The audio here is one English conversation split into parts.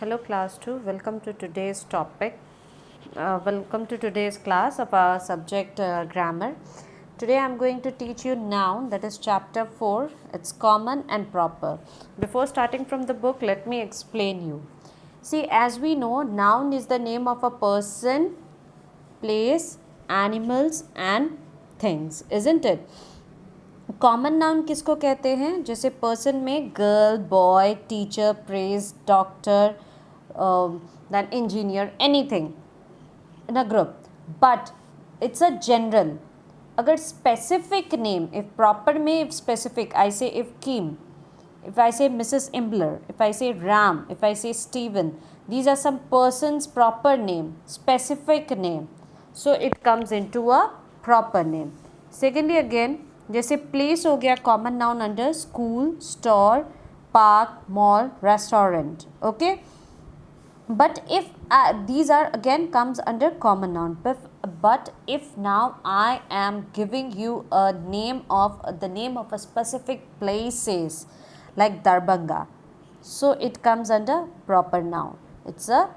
Hello class 2, welcome to today's topic. Welcome to today's class of our subject grammar. Today I am going to teach you noun, that is chapter 4. It's common and proper. Before starting from the book, let me explain you. See, as we know, noun is the name of a person, place, animals and things, isn't it? Common noun किसको कहते हैं? जैसे person में girl, boy, teacher, press, doctor, than engineer, anything in a group. But it's a general. अगर specific name, if proper में, if specific, I say if Kim, if I say Mrs. Imbler, if I say Ram, if I say Stephen, these are some person's proper name, specific name. So it comes into a proper name. Secondly again, जैसे place हो गया common noun under school, store, park, mall, restaurant. Okay. But if these are again comes under common noun. But if now I am giving you a name of the name of a specific places, like Darbhanga, so it comes under proper noun. It's a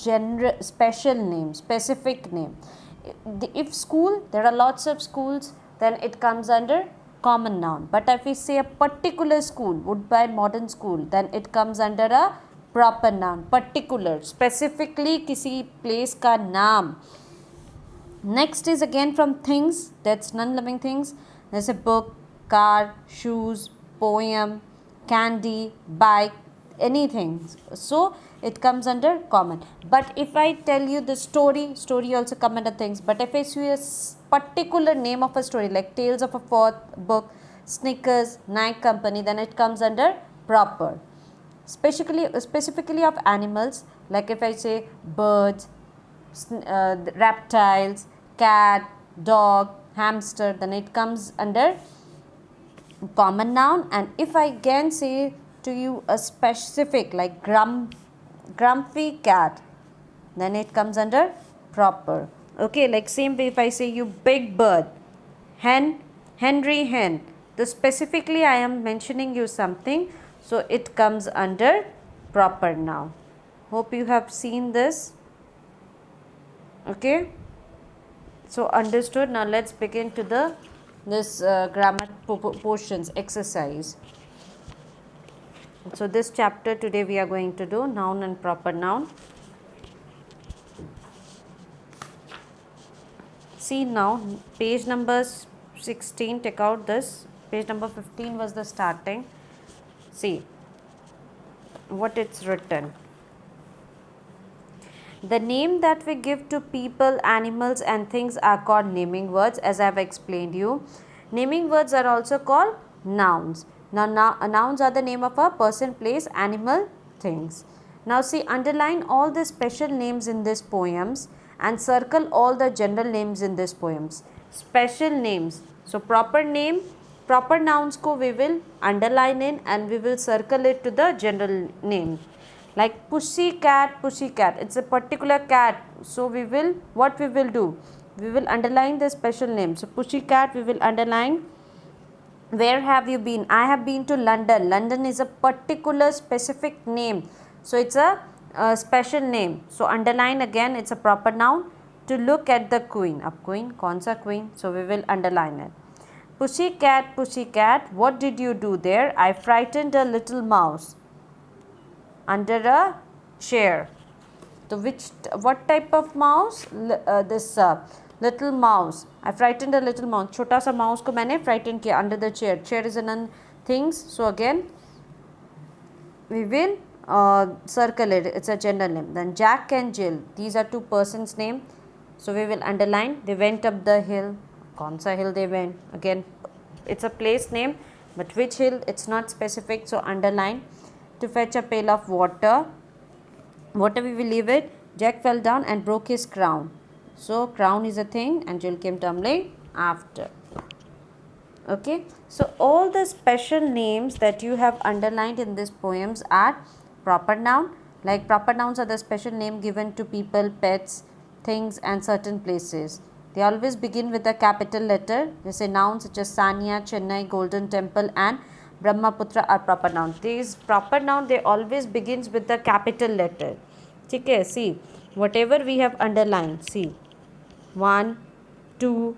general special name, specific name. If school, there are lots of schools, then it comes under common noun. But if we say a particular school, Woodbine Modern School, then it comes under a proper noun. Particular, specifically किसी place का नाम. Next is again from things, that's non-living things. There's a book, car, shoes, poem, candy, bike, anything. So it comes under common. But if I tell you the story also come under things. But if I see a particular name of a story, like Tales of a Fourth Book, Snickers, Nike Company, then it comes under proper. Specifically of animals, like if I say birds, reptiles, cat, dog, hamster, then it comes under common noun. And if I again say to you a specific, like grumpy cat, then it comes under proper. Okay, like same way if I say you big bird, hen, Henry hen, so specifically I am mentioning you something, so it comes under proper noun. Hope you have seen this. Okay, so understood. Now let's begin to this grammar portions exercise. So this chapter today we are going to do noun and proper noun. See now, page number 16, take out this. Page number 15 was the starting. See what it's written. The name that we give to people, animals and things are called naming words, as I have explained you. Naming words are also called nouns. Now nouns are the name of a person, place, animal, things. Now see, underline all the special names in these poems and circle all the general names in these poems. Special names. So proper name, proper nouns ko we will underline in and we will circle it to the general name. Like pussycat, it's a particular cat. So we will, what we will do? We will underline the special name. So pussycat we will underline. Where have you been? I have been to London. London is a particular specific name. So it's a special name. So underline again, it's a proper noun. To look at the queen. Ab queen, kaun sa queen? So we will underline it. Pussycat, what did you do there? I frightened a little mouse under a chair. So what type of mouse? This little mouse. I frightened a little mouse. छोटा सा mouse को मैंने frightened किया under the chair. Chair is an things. So again we will circle it. It's a general name. Then Jack and Jill. These are two persons' name. So we will underline. They went up the hill. कौन सा hill they went? Again, it's a place name, but which hill? It's not specific. So underline. To fetch a pail of water. Water we will leave it. Jack fell down and broke his crown. So crown is a thing and Jill came tumbling after. Okay. So all the special names that you have underlined in these poems are proper noun. Like proper nouns are the special name given to people, pets, things and certain places. They always begin with a capital letter. They say nouns such as Sanya, Chennai, Golden Temple and Brahmaputra are proper noun. These proper noun, they always begins with the capital letter. Okay, see, whatever we have underlined, see, 1, 2,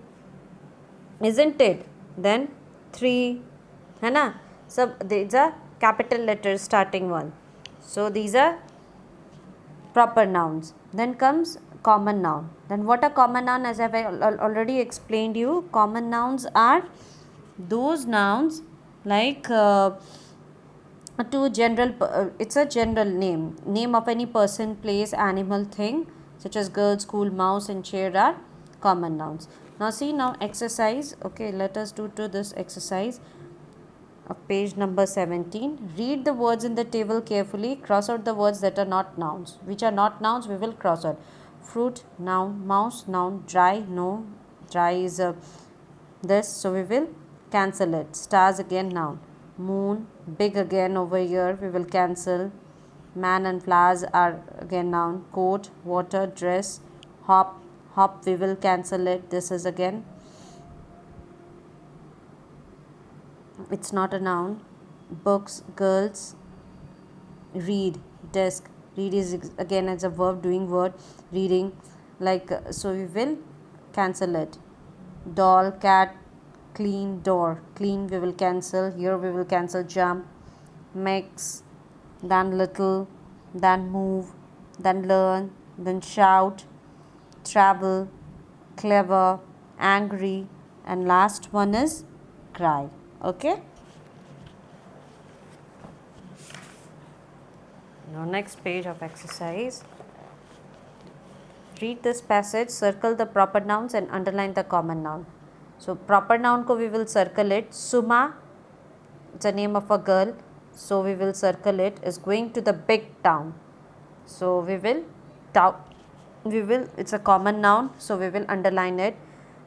isn't it? Then 3, है ना? So these are capital letters starting one. So these are proper nouns. Then comes common noun. Then what are common noun? As I have already explained you, common nouns are those nouns like to general, it's a general name of any person, place, animal, thing, such as girl, school, mouse and chair are common nouns. Now see, now exercise. Okay, let us do to this exercise of page number 17. Read the words in the table carefully. Cross out the words that are not nouns. Which are not nouns, we will cross out. Fruit, noun. Mouse, noun. Dry, no. Dry is this, so we will cancel it. Stars, again noun. Moon, big, again over here, we will cancel. Man and flowers are again noun. Coat, water, dress. Hop, we will cancel it. This is again, it's not a noun. Books, girls. Read, desk. Read is again as a verb, doing word, reading, like, so we will cancel it. Doll, cat. Clean, door. Clean, we will cancel. Here we will cancel jump. Mix, then little, then move, then learn, then shout, travel, clever, angry, and last one is cry. Okay. Now next page of exercise. Read this passage, circle the proper nouns and underline the common noun. So proper noun ko we will circle it. Suma, it's a name of a girl, so we will circle it, is going to the big town. So we will it's a common noun, so we will underline it.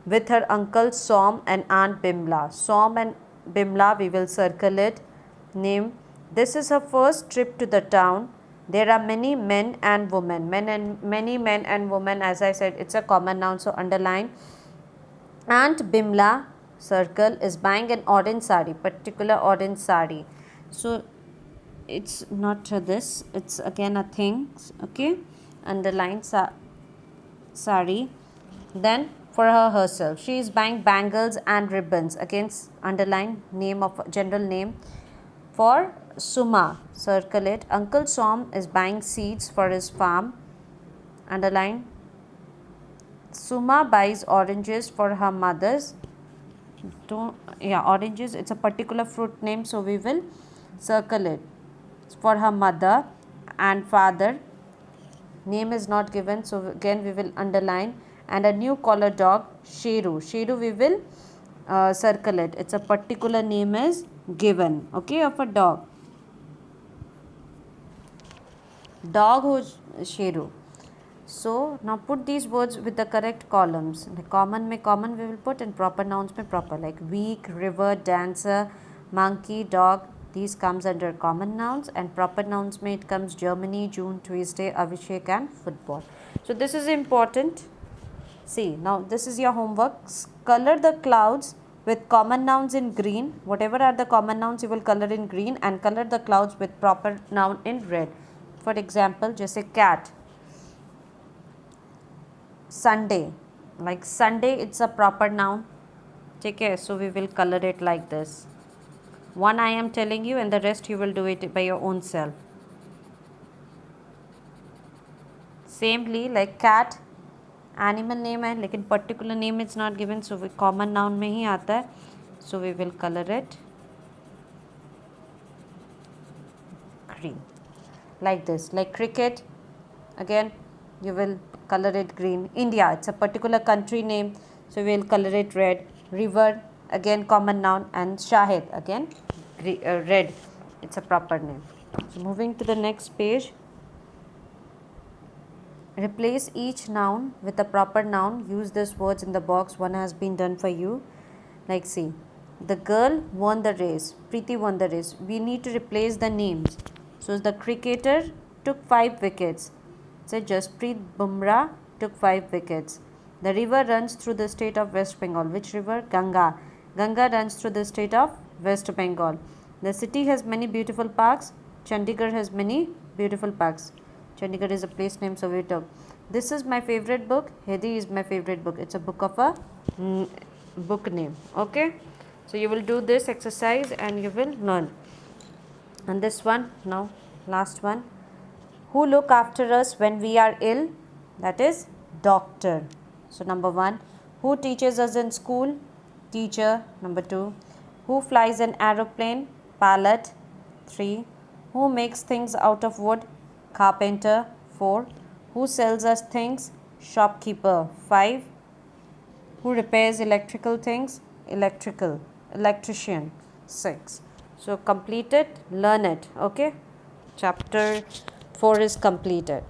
With her uncle Som and aunt Bimla. Som and Bimla, we will circle it. Name, this is her first trip to the town. There are many men and women. Many men and women, as I said, it's a common noun, so underline. Aunt Bimla, circle, is buying an orange sari, particular orange sari. So it's not this, it's again a thing. Okay, underline sari. Then for her herself, she is buying bangles and ribbons. Again underline, name of general name. For Suma, circle it. Uncle Som is buying seeds for his farm. Underline. Suma buys oranges for her mother's. Oranges, it's a particular fruit name, so we will circle it. It's for her mother and father. Name is not given, so again we will underline. And a new collar dog, Sheru. Sheru, we will circle it. It's a particular name is given, okay, of a dog. Dog who's Sheru. So now put these words with the correct columns. The common mein common we will put, and proper nouns mein proper, like week, river, dancer, monkey, dog. These comes under common nouns, and proper nouns mein it comes Germany, June, Tuesday, Abhishek and football. So this is important. See, now this is your homework. Color the clouds with common nouns in green. Whatever are the common nouns you will color in green, and color the clouds with proper noun in red. For example, just say cat. Sunday, like Sunday, it's a proper noun. Okay, so we will color it like this. One I am telling you, and the rest you will do it by your own self. Samely, like cat, animal name है, लेकिन particular name it's not given, so we common noun में ही आता है. So we will color it green, like this. Like cricket, again you will color it green. India, it's a particular country name, so we will color it red. River, again common noun, and Shahid, again red, it's a proper name. So moving to the next page. Replace each noun with a proper noun. Use these words in the box. One has been done for you. Like see, the girl won the race. Preeti won the race. We need to replace the names. So the cricketer took 5 wickets. So Jasprit Bumrah took 5 wickets. The river runs through the state of West Bengal. Which river? Ganga. Ganga runs through the state of West Bengal. The city has many beautiful parks. Chandigarh has many beautiful parks. Chandigarh is a place name, so we talk. This is my favorite book. Hedi is my favorite book. It's a book of a book name. Okay. So you will do this exercise and you will learn. And this one now, last one. Who look after us when we are ill? That is doctor. So number 1. Who teaches us in school? Teacher. Number 2. Who flies an aeroplane? Pilot. 3. Who makes things out of wood? Carpenter. 4. Who sells us things? Shopkeeper. 5. Who repairs electrical things? Electrician. 6. So complete it, learn it. Okay. Chapter 4 is completed.